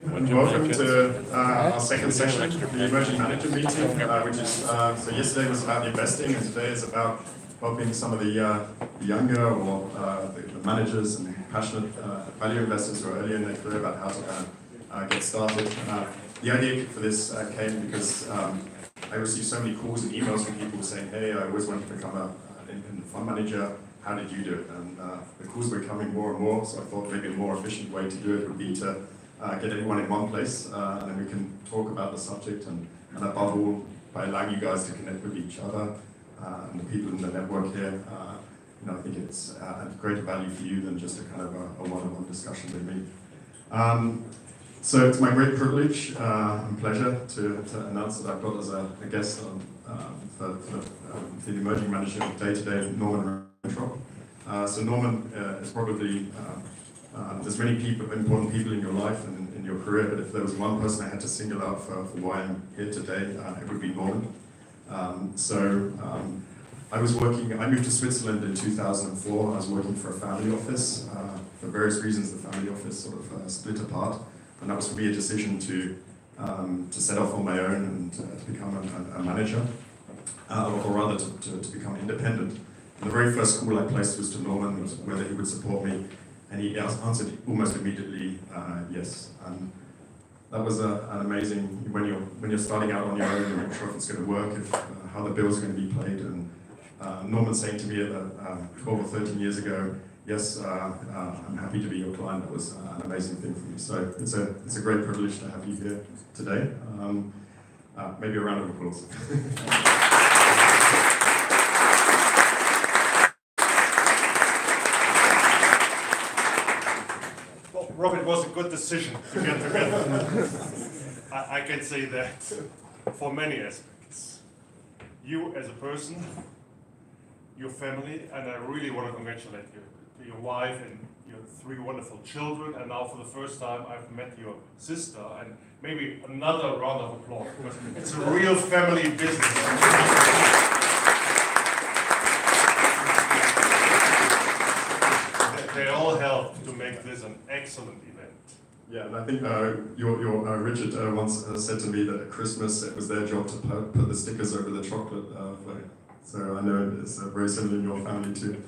Welcome to our second session, the Emerging Manager meeting, which is, so yesterday was about investing and today is about helping some of the younger or the managers and passionate value investors who are early in their career about how to get started. The idea for this came because I received so many calls and emails from people saying, hey, I always wanted to become an independent fund manager, how did you do it? And the calls were coming more and more, so I thought maybe a more efficient way to do it would be to get everyone in one place, and then we can talk about the subject, and above all, by allowing you guys to connect with each other and the people in the network here. I think it's a greater value for you than just a kind of a one-on-one discussion with me. So it's my great privilege and pleasure to announce that I've got as a guest for the Emerging Manager Day-to-Day, Norman Rentrop. So Norman is probably there's many important people in your life and in your career, but if there was one person I had to single out for why I'm here today, it would be Norman. I moved to Switzerland in 2004. I was working for a family office. For various reasons, the family office sort of split apart, and that was for me a decision to set off on my own and to become a manager, or rather to become independent. And the very first call I placed was to Norman, was whether he would support me. And he answered almost immediately, yes. And that was an amazing, when you're starting out on your own, you're not sure if it's going to work, how the bills are going to be played. And Norman saying to me 12 or 13 years ago, yes, I'm happy to be your client, that was an amazing thing for me. So it's a great privilege to have you here today. Maybe a round of applause. Rob, it was a good decision to get together. I can say that for many aspects. You as a person, your family, and I really want to congratulate you to your wife and your 3 wonderful children, and now for the first time I've met your sister, and maybe another round of applause, because it's a real family business. They all helped to make this an excellent event. Yeah, and I think your Richard once said to me that at Christmas it was their job to put the stickers over the chocolate. So I know it's very similar in your family too.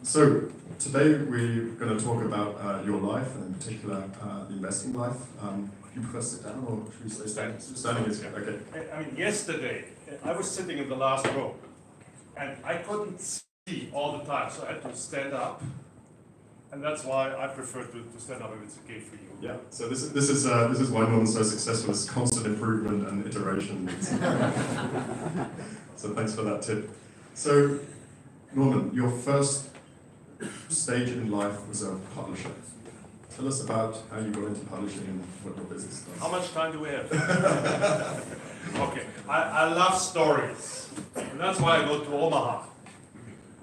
So today we're going to talk about your life, and in particular the investing life. Do you prefer to sit down or should we stay standing? Standing is good, okay. I mean, yesterday I was sitting in the last row, and I couldn't see all the time, so I had to stand up. And that's why I prefer to stand up if it's okay for you. Yeah. So this is why Norman's so successful. It's constant improvement and iteration. So thanks for that tip. So Norman, your first stage in life was a publisher. Tell us about how you got into publishing and what your business does. How much time do we have? Okay. I love stories, and that's why I go to Omaha.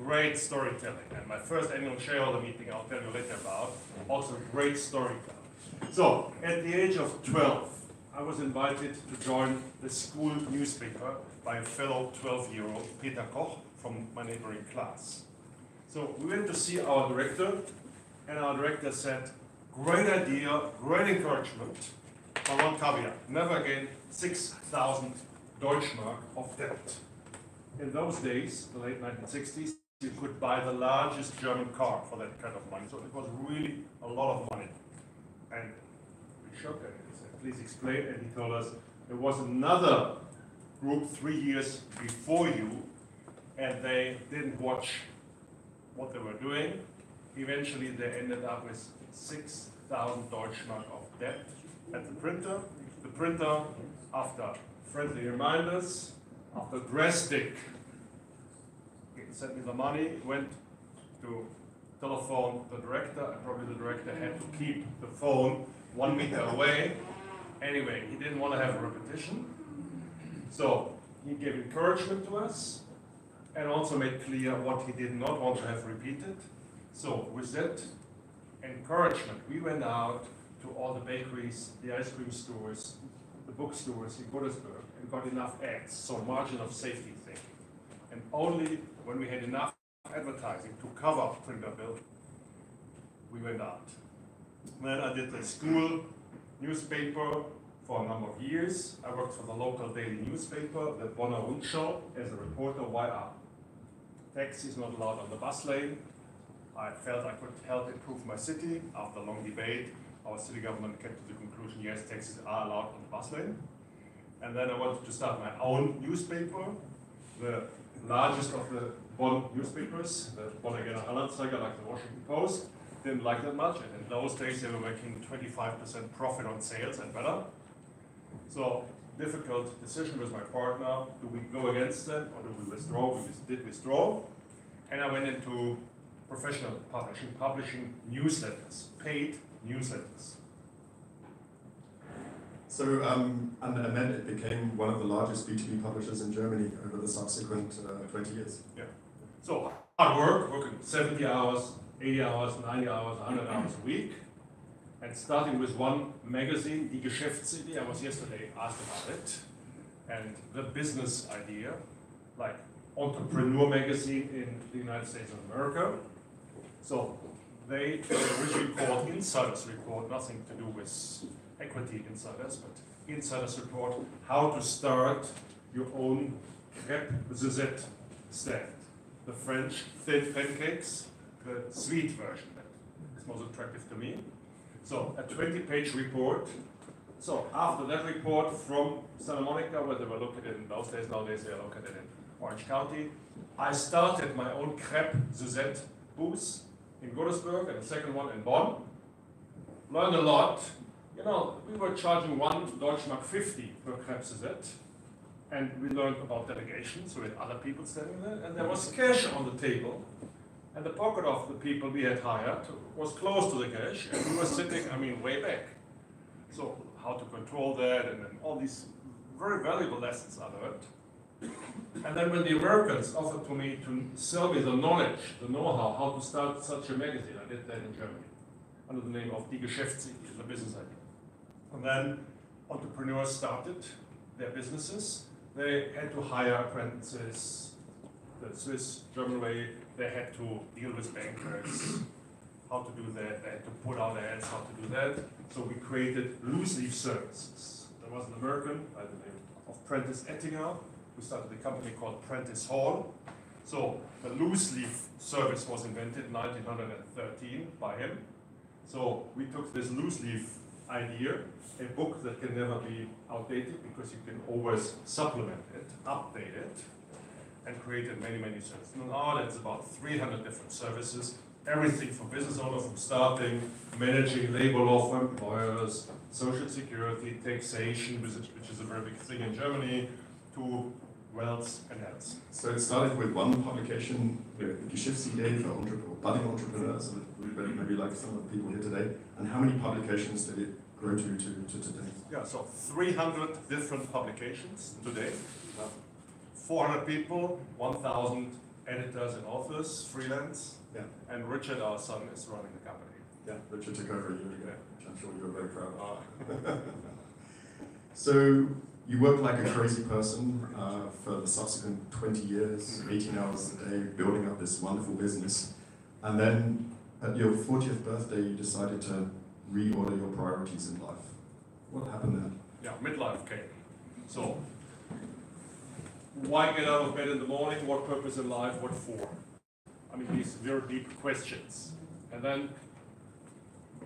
Great storytelling, and my first annual shareholder meeting I'll tell you later about, also great storytelling. So, at the age of 12, I was invited to join the school newspaper by a fellow 12-year-old, Peter Koch, from my neighboring class. So, we went to see our director, and our director said, great idea, great encouragement, but one caveat, never again 6,000 Deutschmark of debt. In those days, the late 1960s, you could buy the largest German car for that kind of money. So it was really a lot of money. And we shocked at it. He said, please explain. And he told us there was another group 3 years before you, and they didn't watch what they were doing. Eventually, they ended up with 6,000 Deutschmark of debt at the printer. The printer, after friendly reminders, after drastic, sent me the money, went to telephone the director, and probably the director had to keep the phone 1 meter away. Anyway, he didn't want to have a repetition. So he gave encouragement to us and also made clear what he did not want to have repeated. So with that encouragement, we went out to all the bakeries, the ice cream stores, the bookstores in Godesberg, and got enough ads, so margin of safety thing. And only when we had enough advertising to cover printer bill, we went out. Then I did the school newspaper for a number of years. I worked for the local daily newspaper, the Norman Rentrop, as a reporter. Why are taxis not allowed on the bus lane? I felt I could help improve my city. After a long debate, our city government came to the conclusion, yes, taxis are allowed on the bus lane. And then I wanted to start my own newspaper, the largest of the Bonn newspapers, the Bonner Generalanzeiger, like the Washington Post. Didn't like that much, and in those days they were making 25% profit on sales and better. So, difficult decision with my partner. Do we go against them or do we withdraw? We did withdraw. And I went into professional publishing newsletters, paid newsletters. So, and then it became one of the largest B2B publishers in Germany over the subsequent 20 years. Yeah. So, hard work, working 70 hours, 80 hours, 90 hours, 100 hours a week. And starting with one magazine, Die Geschäftsidee, I was yesterday asked about it. And the business idea, like Entrepreneur magazine in the United States of America. So they originally called Insiders Report, nothing to do with equity insiders, but Insiders Report, how to start your own crêpe Suzette stand. The French thin pancakes, the sweet version that is most attractive to me. So a 20-page report. So after that report from Santa Monica, where they were located in those days, nowadays they are located in Orange County, I started my own crêpe Suzette booth in Godesberg and a second one in Bonn. Learned a lot. You know, we were charging 1 Deutschmark 50 per crêpe Suzette. And we learned about delegation, so we had other people standing there, and there was cash on the table. And the pocket of the people we had hired was close to the cash, and we were sitting, I mean, way back. So how to control that, and then all these very valuable lessons I learned. And then when the Americans offered to me to sell me the knowledge, the know-how, how to start such a magazine, I did that in Germany, under the name of Die Geschäftsidee, the business idea. And then entrepreneurs started their businesses. They had to hire apprentices, the Swiss, German way. They had to deal with bankers, how to do that. They had to put out ads, how to do that. So we created loose leaf services. There was an American by the name of Prentice Ettinger who started a company called Prentice Hall. So the loose leaf service was invented in 1913 by him. So we took this loose leaf idea, a book that can never be outdated because you can always supplement it, update it, and created many, many services. Now that's about 300 different services, everything for business owners, from starting, managing labor law for employers, social security, taxation, which is a very big thing in Germany, to wealth and health. So it started with one publication, the Geschäftsidee for budding entrepreneurs, maybe like some of the people here today. And how many publications did it grow to today? Yeah, so 300 different publications today. 400 people, 1,000 editors and authors, freelance. Yeah. And Richard, our son, is running the company. Yeah, Richard took over a year ago, which I'm sure you're very proud of. So you worked like a crazy person for the subsequent 20 years, 18 hours a day, building up this wonderful business. And then at your 40th birthday, you decided to reorder your priorities in life. What happened there? Yeah, midlife came. So, why get out of bed in the morning? What purpose in life? What for? I mean, these very deep questions. And then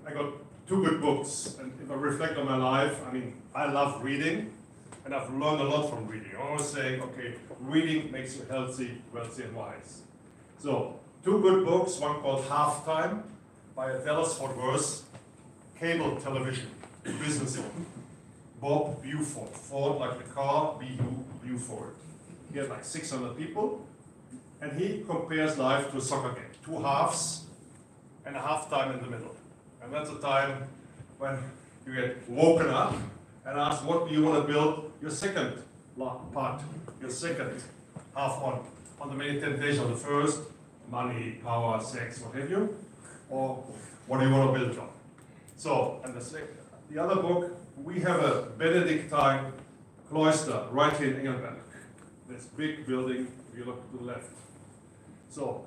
I got 2 good books. And if I reflect on my life, I mean, I love reading. And I've learned a lot from reading. I always say, okay, reading makes you healthy, wealthy, and wise. So, 2 good books, one called Halftime by a Dallas-Fort Worth cable television business owner, Bob Buford. Ford like the car, Buford. He had like 600 people, and he compares life to a soccer game. 2 halves and a halftime in the middle. And that's a time when you get woken up and asked, what do you want to build your second part, your second half on the many temptations of the first, money, power, sex, what have you, or what do you want to build on? So, and the other book, we have a Benedictine cloister right here in Engelberg. This big building, if you look to the left. So,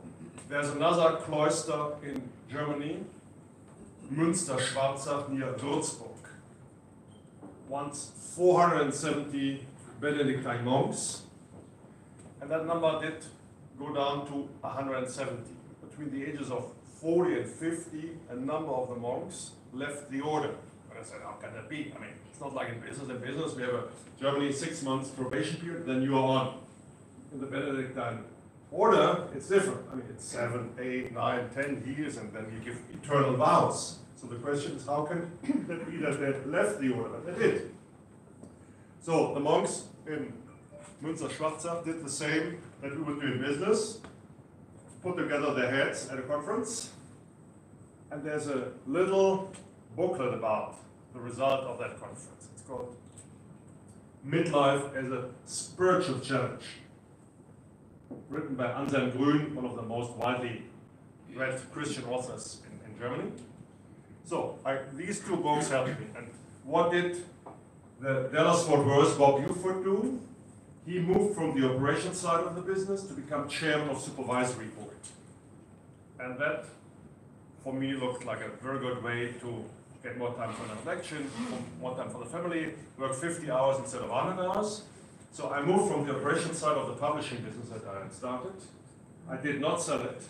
there's another cloister in Germany, Münster-Schwarzach near Würzburg. once 470 Benedictine monks, and that number did go down to 170. Between the ages of 40 and 50, a number of the monks left the order. And I said, how can that be? I mean, it's not like in business. In business, we have a Germany 6 months probation period, then you are on. In the Benedictine order, it's different. I mean, it's 7, 8, 9, 10 years, and then you give eternal vows. So the question is, how can that be that they left the order? But they did. So the monks in Münster-Schwarzach did the same that we would do in business, put together their heads at a conference, and there's a little booklet about the result of that conference. It's called Midlife as a Spiritual Challenge, written by Anselm Grün, one of the most widely read Christian authors in Germany. So these two books helped me. And what did the Dallas-Fort Worth Bob Buford do? He moved from the operations side of the business to become chairman of supervisory board. And that, for me, looked like a very good way to get more time for an reflection, more time for the family, work 50 hours instead of 100 hours. So I moved from the operations side of the publishing business that I had started. I did not sell it.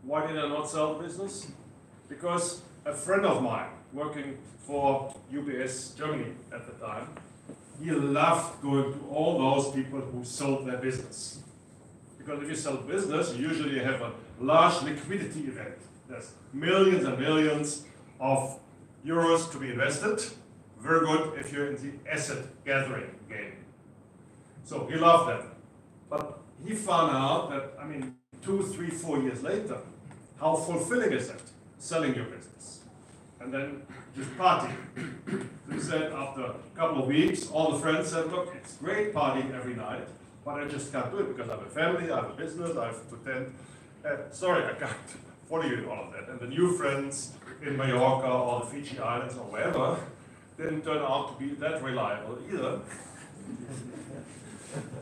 Why did I not sell the business? Because a friend of mine, working for UBS Germany at the time, he loved going to all those people who sold their business. Because if you sell business, you usually have a large liquidity event. There's millions and millions of euros to be invested. Very good if you're in the asset gathering game. So he loved that. But he found out that, I mean, 2, 3, 4 years later, how fulfilling is that, selling your business? And then just partying. He said after a couple of weeks, all the friends said, look, it's great partying every night, but I just can't do it because I have a family, I have a business, I have to attend. Sorry, I can't follow you in all of that. And the new friends in Mallorca or the Fiji Islands or wherever didn't turn out to be that reliable either.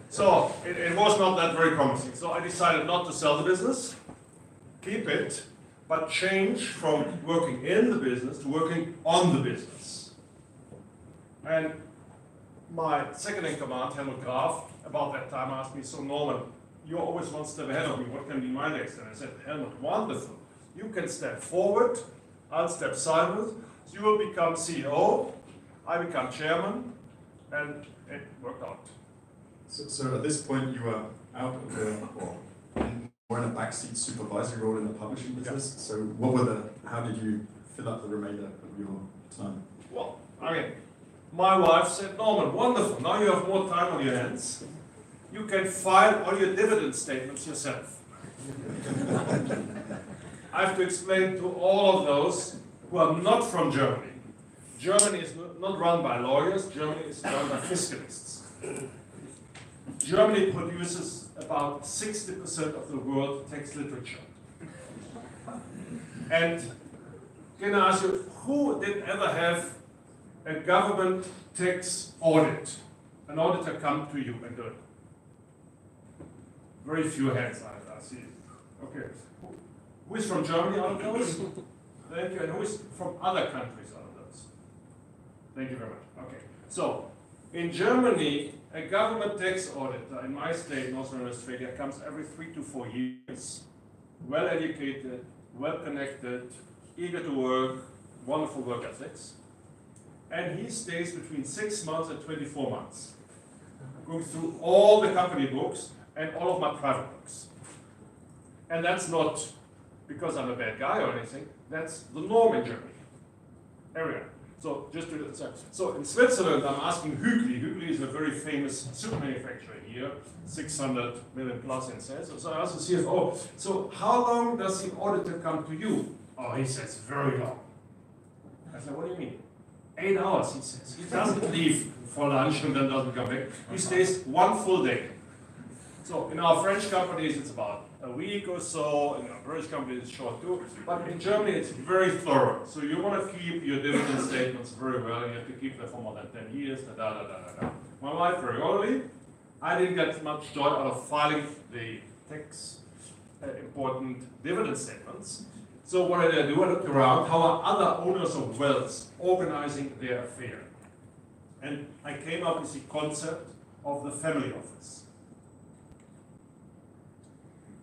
So it was not that very promising. So I decided not to sell the business, keep it, but change from working in the business to working on the business. And my second in command, Helmut Graf, about that time asked me, so Norman, you're always one step ahead of me, what can be my next? And I said, Helmut, wonderful. You can step forward, I'll step sideways, so you will become CEO, I become chairman, and it worked out. So at this point you were out of the, or in a backseat supervisory role in the publishing business. So what were how did you fill up the remainder of your time? Well, I mean, my wife said, Norman, wonderful, now you have more time on your hands. You can file all your dividend statements yourself. I have to explain to all of those who are not from Germany. Germany is not run by lawyers, Germany is run by fiscalists. Germany produces about 60% of the world tax literature. And can I ask you, who did ever have a government tax audit? An auditor come to you and do it? Very few hands, I see. Okay. Who is from Germany out of those? Thank you. And who is from other countries out of those? Thank you very much. Okay. So, in Germany, a government tax auditor in my state, North Rhine-Westphalia, comes every 3 to 4 years. Well educated, well connected, eager to work, wonderful work ethics. And he stays between 6 months and 24 months, going through all the company books and all of my private books. And that's not because I'm a bad guy or anything, that's the norm in Germany. Everywhere. So just to the so in Switzerland, I'm asking Hügli. Hügli is a very famous suit manufacturer here, 600 million plus in sales. So I asked the CFO, so how long does the auditor come to you? Oh, he says, very long. I said, what do you mean? 8 hours, he says. He doesn't leave for lunch and then doesn't come back. He stays 1 full day. So in our French companies, it's about a week or so. In our British companies, it's short too. But in Germany, it's very thorough. So you want to keep your dividend statements very well, and you have to keep them for more than 10 years. My wife, very early, I didn't get much joy out of filing the tax important dividend statements. So what did I do? I looked around. How are other owners of wealth organizing their affair? And I came up with the concept of the family office.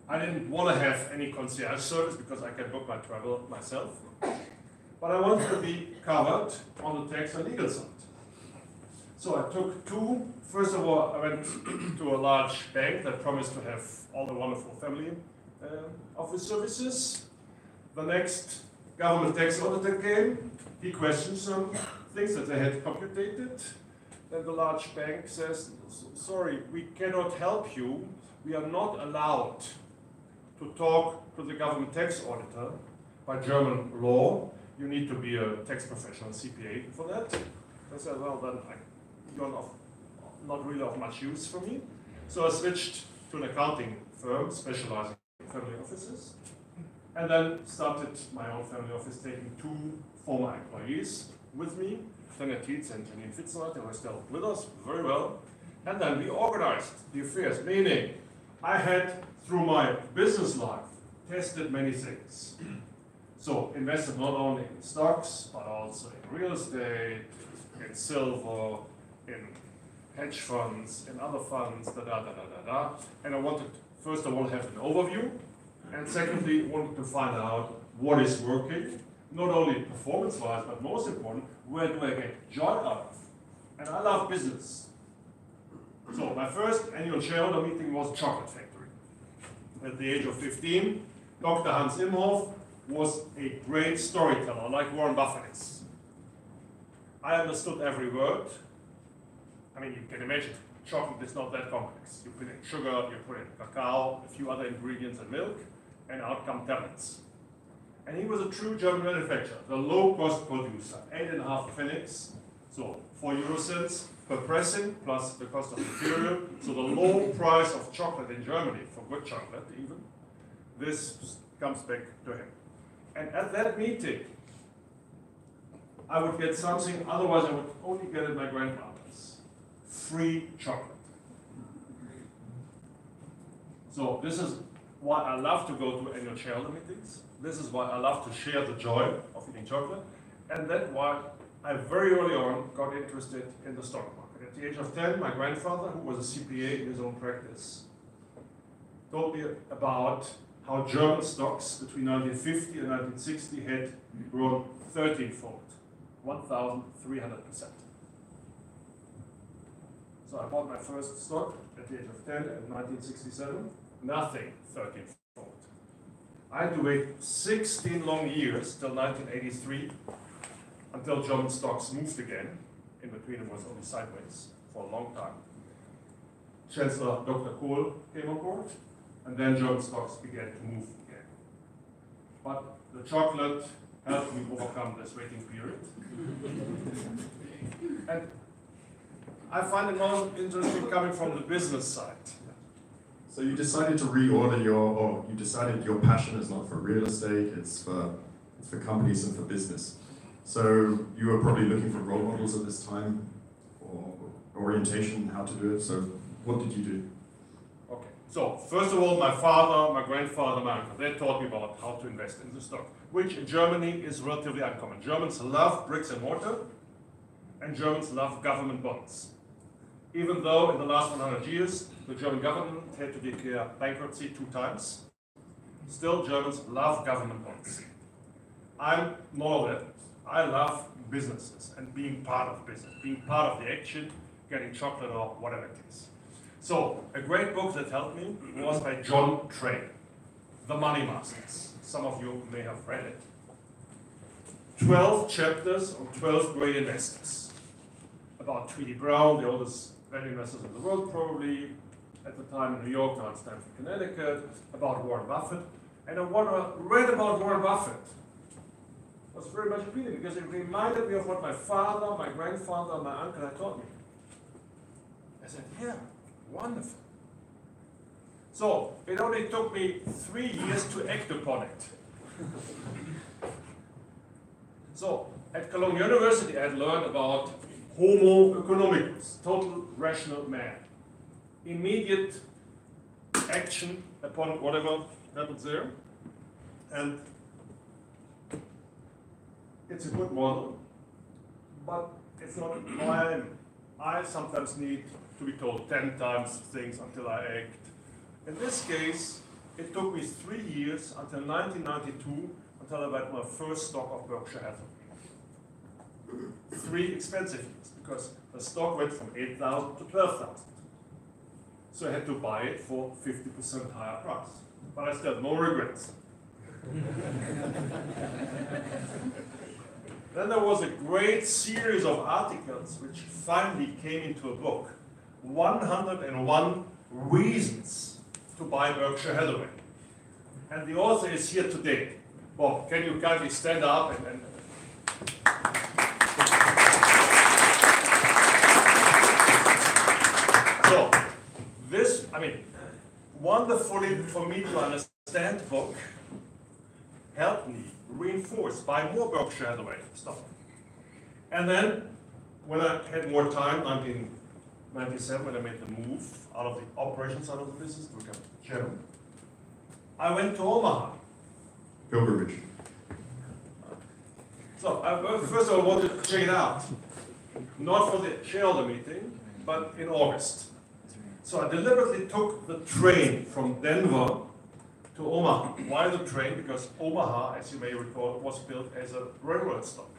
I didn't want to have any concierge service because I can book my travel myself. But I wanted to be covered on the tax and legal side. So I took two. First of all, I went to a large bank that promised to have all the wonderful family office services. The next government tax auditor came. He questioned some things that they had computed. Then the large bank says, sorry, we cannot help you. We are not allowed to talk to the government tax auditor by German law. You need to be a tax professional, CPA, for that. I said, well, then you're not really of much use for me. So I switched to an accounting firm specializing in family offices, and then started my own family office, taking two former employees with me, Tanja Tietz and Janine Fitzner, they were still with us very well. And then we organized the affairs, meaning I had, through my business life, tested many things. So invested not only in stocks, but also in real estate, in silver, in hedge funds, in other funds, And I wanted, first of all, to have an overview, and secondly, wanted to find out what is working, not only performance-wise, but most important, where do I get joy out of? And I love business. So my first annual shareholder meeting was Chocolate Factory. At the age of 15, Dr. Hans Imhoff was a great storyteller, like Warren Buffett is. I understood every word. I mean, you can imagine, chocolate is not that complex. You put in sugar, you put in cacao, a few other ingredients and milk, and out come tablets. And he was a true German manufacturer, the low-cost producer, 8.5 pfennigs, so 4 euro cents per pressing, plus the cost of material. So the low price of chocolate in Germany, for good chocolate even, this comes back to him. And at that meeting, I would get something, otherwise I would only get at my grandmother's. Free chocolate. So this is why I love to go to annual shareholder meetings. This is why I love to share the joy of eating chocolate. And that's why I very early on got interested in the stock market. At the age of 10, my grandfather, who was a CPA in his own practice, told me about how German stocks between 1950 and 1960 had grown 13-fold, 1,300%. So I bought my first stock at the age of 10 in 1967, nothing 13-fold. I had to wait 16 long years till 1983 until German stocks moved again. In between it was only sideways for a long time. Chancellor Dr. Kohl came on board, and then German stocks began to move again. But the chocolate helped me overcome this waiting period. And I find it most interesting coming from the business side. So you decided to reorder you decided your passion is not for real estate, it's for companies and for business. So you were probably looking for role models at this time, or orientation, how to do it. So what did you do? Okay, so first of all, my father, my grandfather, my uncle, they taught me about how to invest in the stock, which in Germany is relatively uncommon. Germans love bricks and mortar, and Germans love government bonds. Even though in the last 100 years, the German government had to declare bankruptcy 2 times, still Germans love government bonds. I'm more of that. I love businesses and being part of business, being part of the action, getting chocolate or whatever it is. So a great book that helped me was by John Train, The Money Masters. Some of you may have read it. 12 chapters on 12 great investors. About Tweedy Brown, the oldest value investors in the world probably, at the time in New York, now in Stamford, Connecticut, about Warren Buffett. And I read about Warren Buffett. It was very much appealing because it reminded me of what my father, my grandfather, and my uncle had taught me. I said, yeah, wonderful. So it only took me 3 years to act upon it. So at Cologne University, I had learned about Homo economicus, total rational man. Immediate action upon whatever happens there. And it's a good model, but it's not how I am. I sometimes need to be told 10 times things until I act. In this case, it took me 3 years until 1992 until I bought my first stock of Berkshire Hathaway. 3 expensive years because the stock went from 8,000 to 12,000. So I had to buy it for 50% higher price. But I still have no regrets. Then there was a great series of articles which finally came into a book. 101 reasons to buy Berkshire Hathaway. And the author is here today. Bob, can you kindly stand up and So, this, wonderfully for me to understand the book, helped me reinforce, buy more Berkshire Hathaway stuff. And then, when I had more time, 1997, when I made the move out of the operations side of the business to become chairman, I went to Omaha. Pilgrimage. So, first of all, I wanted to check it out. Not for the shareholder meeting, but in August. So I deliberately took the train from Denver to Omaha. Why the train? Because Omaha, as you may recall, was built as a railroad stop.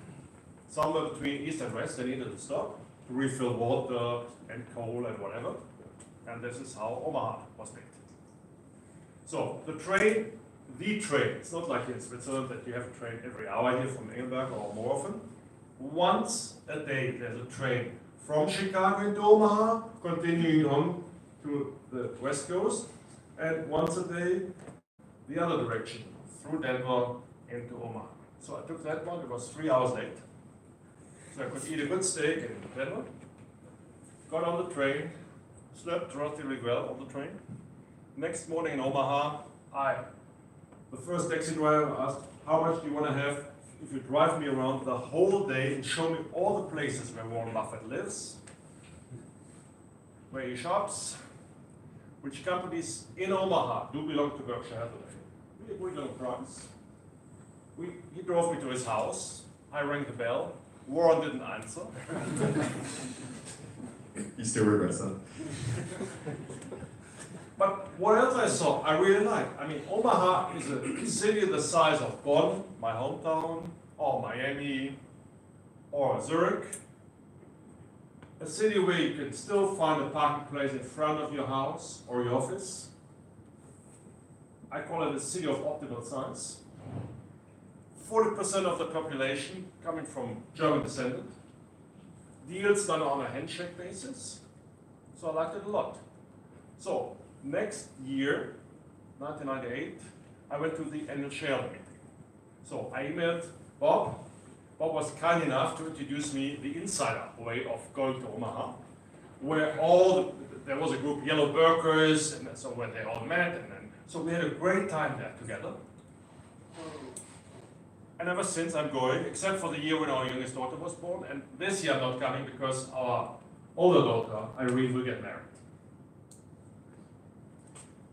Somewhere between east and west, they needed a stop to refill water and coal and whatever. And this is how Omaha was built. So the train, it's not like in Switzerland that you have a train every hour here from Engelberg or more often. Once a day, there's a train from Chicago into Omaha, continuing on to the west coast, and once a day, the other direction, through Denver into Omaha. So I took that one, it was 3 hours late. So I could eat a good steak in Denver, got on the train, slept relatively well on the train. Next morning in Omaha, the first taxi driver asked, how much do you want to have if you drive me around the whole day and show me all the places where Warren Buffett lives, where he shops, which companies in Omaha do belong to Berkshire Hathaway. We agreed on a price. He drove me to his house. I rang the bell. Warren didn't answer. He still regrets that. But what else I saw, I really liked. Omaha is a city the size of Bonn, my hometown, or Miami, or Zurich. A city where you can still find a parking place in front of your house or your office. I call it a city of optimal size. 40% of the population coming from German descent. Deals done on a handshake basis. So I liked it a lot. So next year, 1998, I went to the annual shareholder meeting. So I emailed Bob. Bob was kind enough to introduce me the insider way of going to Omaha, where there was a group, Yellow Burkers, and so where they all met, so we had a great time there together. And ever since I'm going, except for the year when our youngest daughter was born, and this year I'm not coming because our older daughter, Irene, will get married.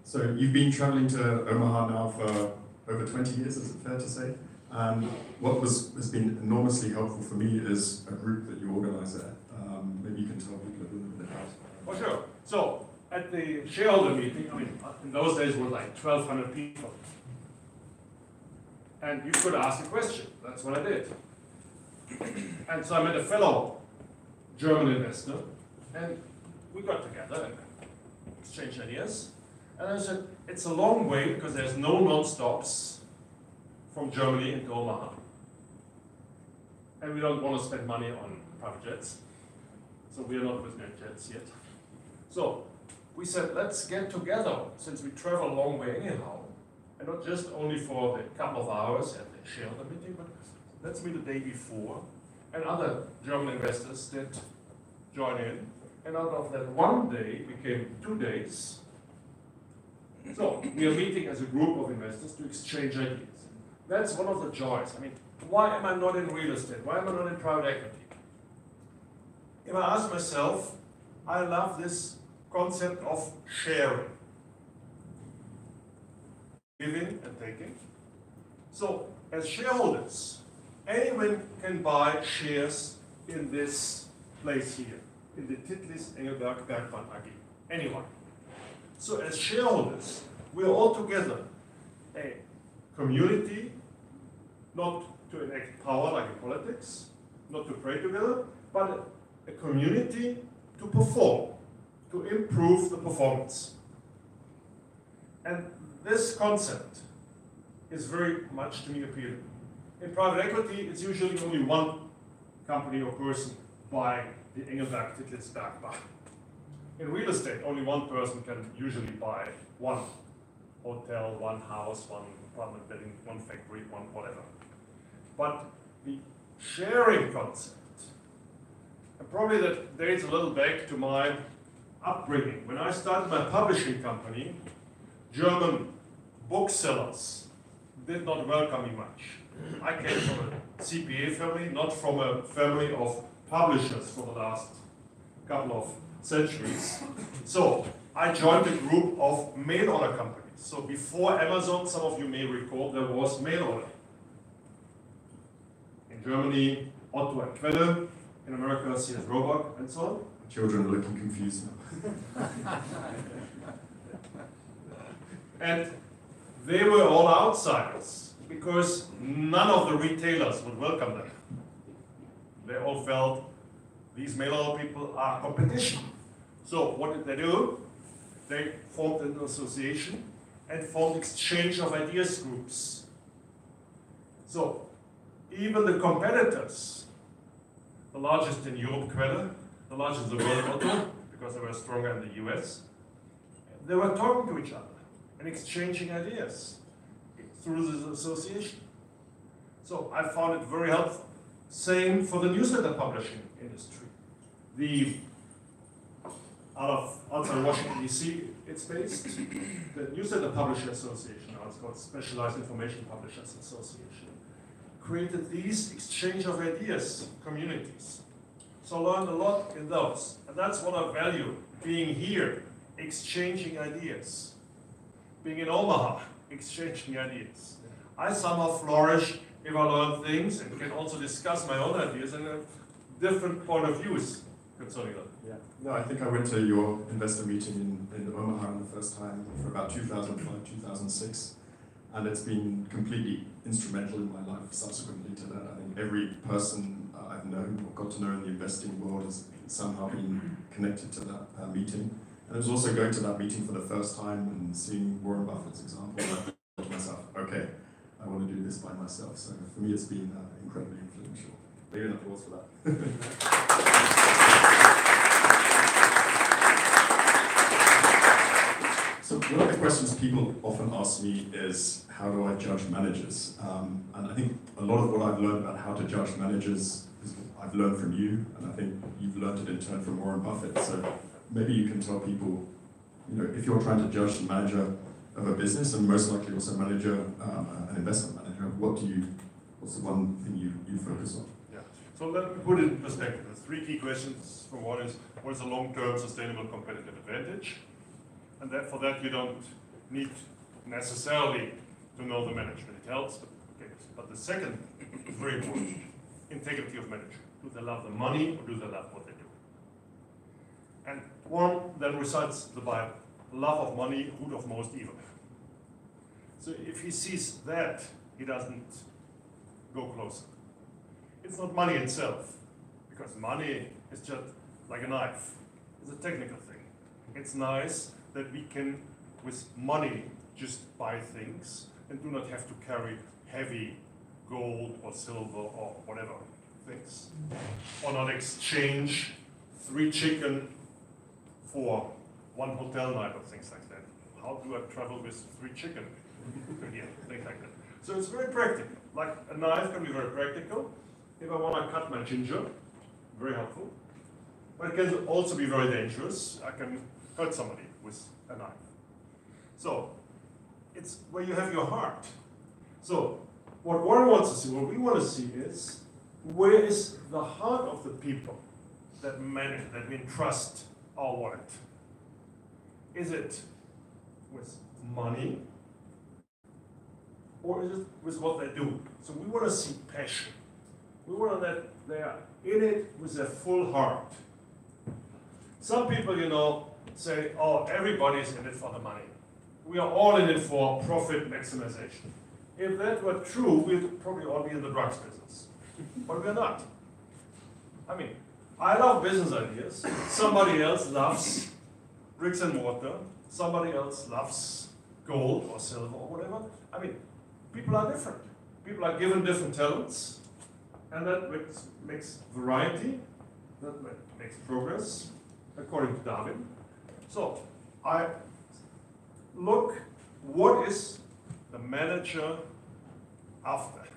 So you've been traveling to Omaha now for over 20 years, is it fair to say? And what has been enormously helpful for me is a group that you organize there. Maybe you can tell people a little bit about it. Oh, sure. So at the shareholder meeting, in those days it was like 1,200 people. And you could ask a question. That's what I did. And so I met a fellow German investor, and we got together and exchanged ideas. And I said, it's a long way because there's no non-stops from Germany into Omaha. And we don't want to spend money on private jets. So we are not with jets yet. So we said, let's get together since we travel a long way anyhow. And not just only for the couple of hours at the shareholder meeting, but let's meet the day before. And other German investors did join in. And out of that one day became 2 days. So we are meeting as a group of investors to exchange ideas. That's one of the joys. Why am I not in real estate? Why am I not in private equity? If I ask myself, I love this concept of sharing. Giving and taking. So as shareholders, anyone can buy shares in this place here. in the Titlis Engelberg Bergmann AG. Anyone. So as shareholders, we are all together a community, not to enact power like in politics, not to pray together, but a community to perform, to improve the performance. And this concept is very much to me appealing. In private equity, it's usually only one company or person buying the Engelberg Titlis Bergmann. In real estate, only one person can usually buy one hotel, one house, one apartment building, one factory, one whatever. But the sharing concept, and probably that dates a little back to my upbringing. When I started my publishing company, German booksellers did not welcome me much. I came from a CPA family, not from a family of publishers for the last couple of centuries. So I joined a group of mail order companies. So before Amazon, some of you may recall, there was mail order. In Germany, Otto and Quelle. In America, C.S. Roebuck, and so on. Children are looking confused now. And they were all outsiders because none of the retailers would welcome them. They all felt these mail order people are competition. So what did they do? They formed an association and formed exchange of ideas groups. So even the competitors, the largest in Europe, Quelle, the largest in the world, Otto, because they were stronger in the US, they were talking to each other and exchanging ideas through this association. So I found it very helpful. Same for the newsletter publishing industry. Out of outside Washington, D.C., it's based. The Newsletter Publisher Association, now it's called Specialized Information Publishers Association, created these exchange of ideas communities. So I learned a lot in those. And that's what I value, being here, exchanging ideas. Being in Omaha, exchanging ideas. I somehow flourish if I learn things and can also discuss my own ideas and have different point of views concerning them. Yeah. No, I think I went to your investor meeting in Omaha the first time for about 2005, 2006. And it's been completely instrumental in my life subsequently to that. I think every person I've known or got to know in the investing world has somehow been connected to that meeting. And it was also going to that meeting for the first time and seeing Warren Buffett's example. And I thought to myself, okay, I want to do this by myself. So for me, it's been incredibly influential. Maybe an applause for that. So one of the questions people often ask me is, how do I judge managers? And I think a lot of what I've learned about how to judge managers is I've learned from you, and I think you've learned it in turn from Warren Buffett. So maybe you can tell people, if you're trying to judge the manager of a business, and most likely also manager, an investment manager, what's the one thing you focus on? Yeah. So let me put it in perspective. There's three key questions. For one is, what is a long-term sustainable competitive advantage? And for that you don't need necessarily to know the management. It helps, but the second is very important. Integrity of management. Do they love the money or do they love what they do? And one then recites the Bible. Love of money, root of most evil. So if he sees that, he doesn't go closer. It's not money itself, because money is just like a knife. It's a technical thing. It's nice that we can, with money, just buy things and do not have to carry heavy gold or silver or whatever things. Or not exchange 3 chicken for 1 hotel night or things like that. How do I travel with 3 chicken? Yeah, things like that. So it's very practical. Like a knife can be very practical. If I want to cut my ginger, very helpful. But it can also be very dangerous. I can hurt somebody with a knife. So it's where you have your heart. So what Warren wants to see, what we want to see is, where is the heart of the people that manage, that we entrust our wallet? Is it with money, or is it with what they do? So we want to see passion. We want that they are in it with their full heart. Some people, you know, say, oh, everybody's in it for the money. We are all in it for profit maximization. If that were true, we'd probably all be in the drugs business. But we're not. I mean, I love business ideas. Somebody else loves bricks and mortar. Somebody else loves gold or silver or whatever. I mean, people are different. People are given different talents, and that makes variety, that makes progress, according to Darwin. So, I look, what is the manager after?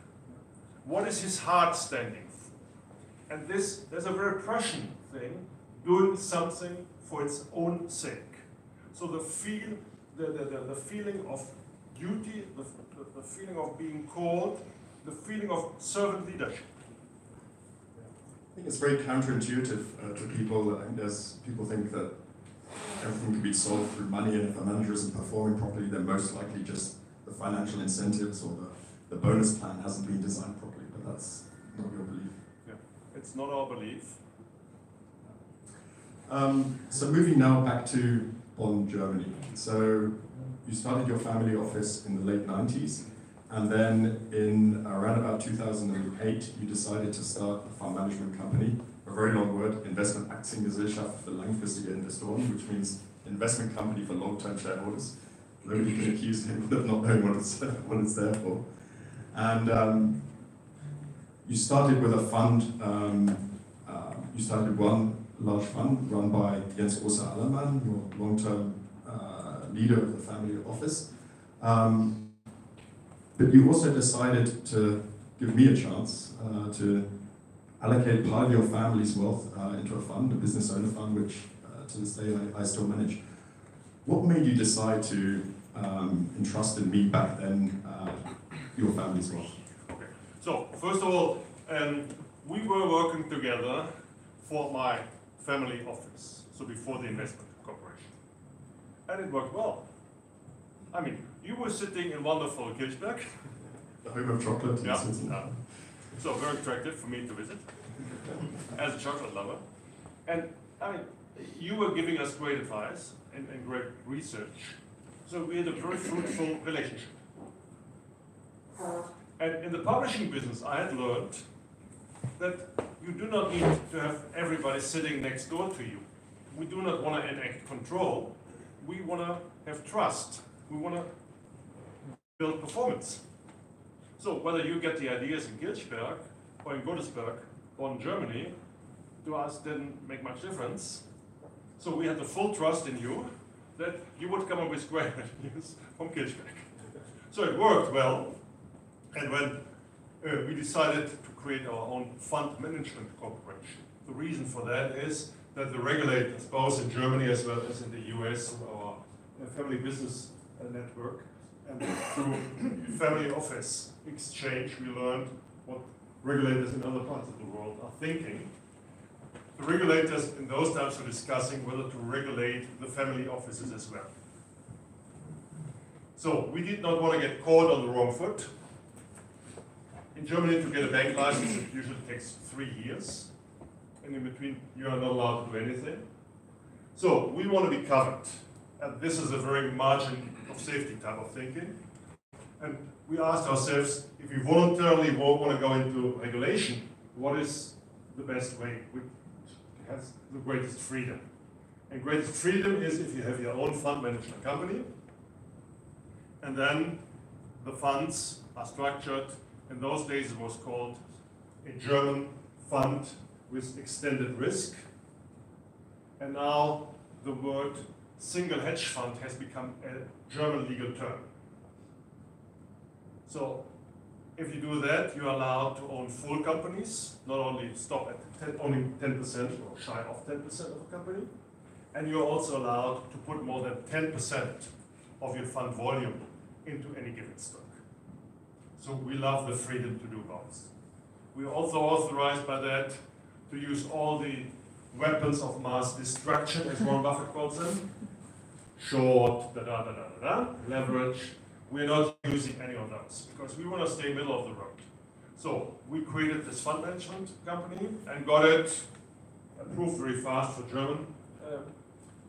What is his heart standing for? And there's a very Prussian thing, doing something for its own sake. So the feeling of duty, the feeling of being called, the feeling of servant leadership. I think it's very counterintuitive to people. I think people think that everything can be solved through money, and if a manager isn't performing properly, then most likely just the financial incentives or the bonus plan hasn't been designed properly. But that's not your belief. Yeah, it's not our belief. So moving now back to Bonn, Germany. So you started your family office in the late 90s, and then in around about 2008, you decided to start a fund management company, a very long word, Investmentaktiengesellschaft für langfristige Investoren, which means investment company for long-term shareholders. Nobody can accuse him of not knowing what it's there for. And you started with a fund, you started one large fund run by Jens Großer Allermann, your long-term leader of the family office. But you also decided to give me a chance to allocate part of your family's wealth into a fund, a business owner fund, which to this day I still manage. What made you decide to entrust in me back then your family's wealth? Okay. So, first of all, we were working together for my family office, so before the investment corporation. And it worked well. I mean, you were sitting in wonderful Kirchberg. The home of chocolate in Switzerland. So very attractive for me to visit, as a chocolate lover. And I mean, you were giving us great advice and great research. So we had a very fruitful relationship. And in the publishing business, I had learned that you do not need to have everybody sitting next door to you. We do not want to enact control. We want to have trust. We want to build performance. So whether you get the ideas in Kirchberg or in Godesberg or in Germany, to us didn't make much difference. So we had the full trust in you that you would come up with great ideas from Kirchberg. So it worked well. And when we decided to create our own fund management corporation, the reason for that is that the regulators, both in Germany as well as in the US, our family business network, and through family office exchange, we learned what regulators in other parts of the world are thinking. The regulators in those times were discussing whether to regulate the family offices as well. So we did not want to get caught on the wrong foot. In Germany, to get a bank license, it usually takes 3 years. And in between, you are not allowed to do anything. So we want to be covered. And this is a very margin of safety type of thinking. And we asked ourselves, if we voluntarily want to go into regulation, what is the best way? Which has the greatest freedom? And greatest freedom is if you have your own fund management company, and then the funds are structured. In those days, it was called a German fund with extended risk. And now the word single hedge fund has become a German legal term. So if you do that, you're allowed to own full companies, not only stop at only 10% or shy of 10% of a company, and you're also allowed to put more than 10% of your fund volume into any given stock. So we love the freedom to do both. We're also authorized by that to use all the weapons of mass destruction, as Warren Buffett calls them. Short, leverage. We're not using any of those because we want to stay middle of the road. So we created this fund management company and got it approved very fast for German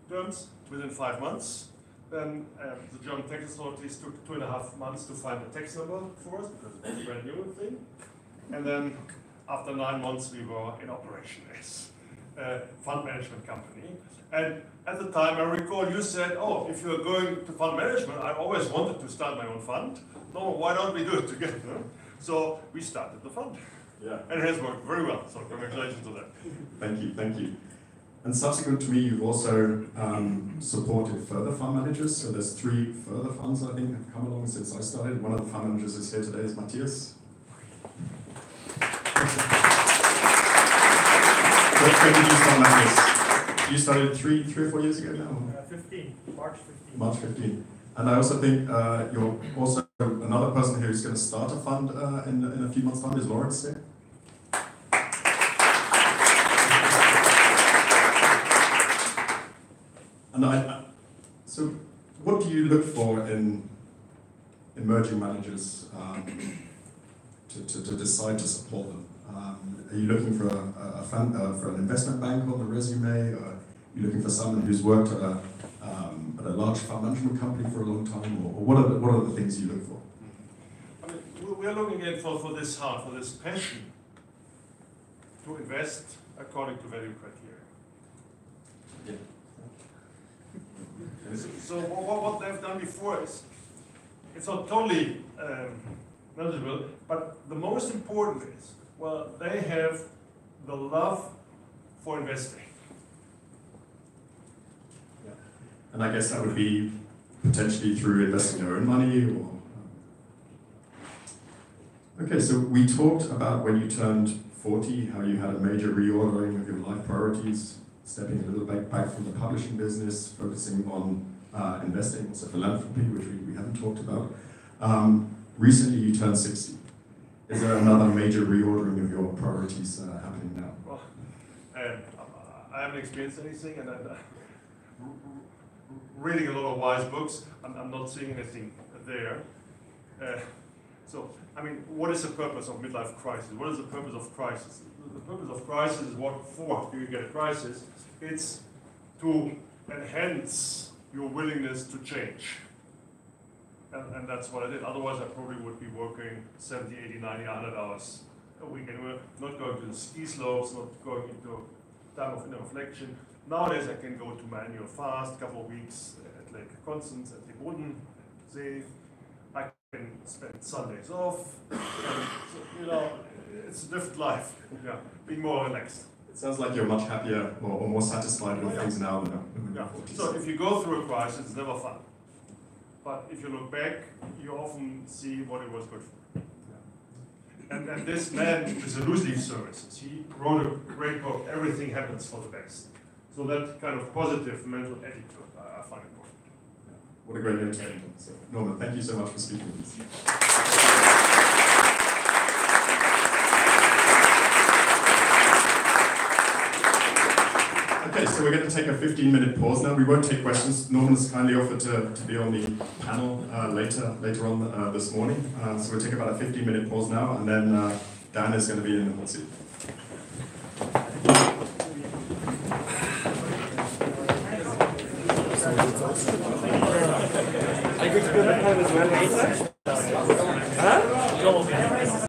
terms within 5 months. Then the German tax authorities took 2.5 months to find a tax number for us because it was a brand new thing. And then after 9 months we were in operation as a fund management company. And at the time I recall you said, oh, if you're going to fund management, I always wanted to start my own fund. No, why don't we do it together? So we started the fund. Yeah. And it has worked very well, so congratulations to that. Thank you, thank you. And subsequent to me, you've also supported further fund managers. So there's 3 further funds, I think, have come along since I started. One of the fund managers is here today, is Matthias. When did you start Matthias? You started 3 or 4 years ago now? 15, March 15. March 15. And I also think you're also another person who's going to start a fund in a few months' time is Lawrence here. And so what do you look for in emerging managers to decide to support them? Are you looking for for an investment bank on the resume? Are you looking for someone who's worked at a large fund management company for a long time? Or what are the things you look for? I mean, we are looking at for this heart, for this passion to invest according to value criteria. Yeah. So what they've done before is, it's not totally knowledgeable, but the most important is, well, they have the love for investing. Yeah. And I guess that would be potentially through investing their own money or... Okay, so we talked about when you turned 40, how you had a major reordering of your life priorities, stepping a little bit back from the publishing business, focusing on investing, also philanthropy, which we haven't talked about. Recently you turned 60. Is there another major reordering of your priorities happening now? Well, I haven't experienced anything, and reading a lot of wise books, I'm not seeing anything there. So, I mean, what is the purpose of midlife crisis? What is the purpose of crisis? The purpose of crisis is what for do you get a crisis? It's to enhance your willingness to change. And that's what I did. Otherwise, I probably would be working 70, 80, 90, 100 hours a week. And we're not going to the ski slopes, not going into time of inner reflection. Nowadays, I can go to my annual fast, a couple of weeks at Lake Constance, at the Bodensee. I can spend Sundays off. And so, you know, it's a different life. Yeah, being more relaxed. It sounds like you're much happier or more satisfied with things now than when you were 40. So if you go through a crisis, it's never fun. But if you look back, you often see what it was good for. Yeah. And this man with the loose leaf services, he wrote a great book, Everything Happens for the Best. So that kind of positive mental attitude, I find important. Yeah. What a great entertainment. So, Norman, thank you so much for speaking with us. Okay, so we're going to take a 15-minute pause now. We won't take questions. Norman's kindly offered to be on the panel later on this morning. So we'll take about a 15-minute pause now, and then Dan is going to be in the hot seat. I could do that as well.